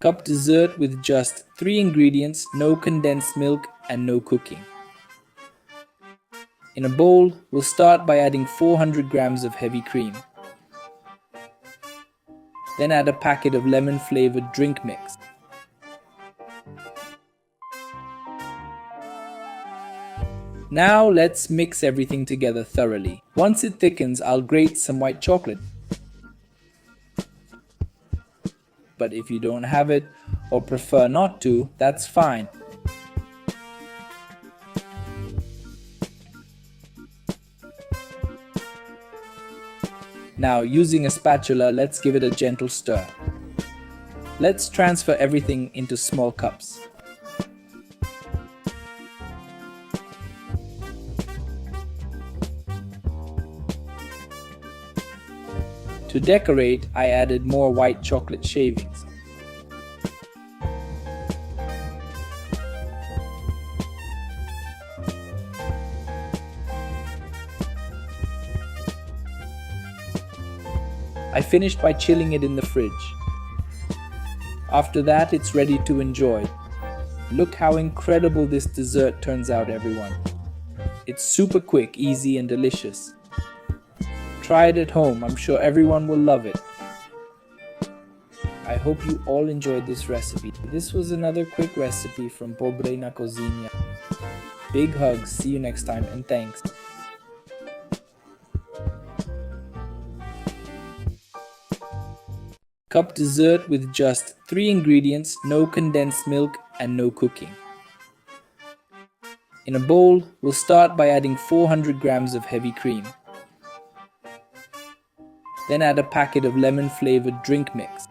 Cup dessert with just 3 ingredients, no condensed milk and no cooking. In a bowl, we'll start by adding 400 grams of heavy cream. Then add a packet of lemon-flavored drink mix. Now let's mix everything together thoroughly. Once it thickens, I'll grate some white chocolate. But if you don't have it or prefer not to, that's fine. Now, using a spatula, let's give it a gentle stir. Let's transfer everything into small cups. To decorate, I added more white chocolate shavings. I finished by chilling it in the fridge. After that, it's ready to enjoy. Look how incredible this dessert turns out, everyone. It's super quick, easy, and delicious. Try it at home, I'm sure everyone will love it. I hope you all enjoyed this recipe. This was another quick recipe from Pobre na Cozinha. Big hugs, see you next time, and thanks. Cup dessert with just 3 ingredients, no condensed milk and no cooking. In a bowl, we'll start by adding 400 grams of heavy cream. Then add a packet of lemon-flavored drink mix.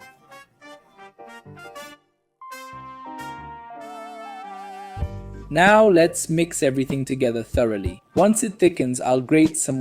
Now let's mix everything together thoroughly. Once it thickens, I'll grate some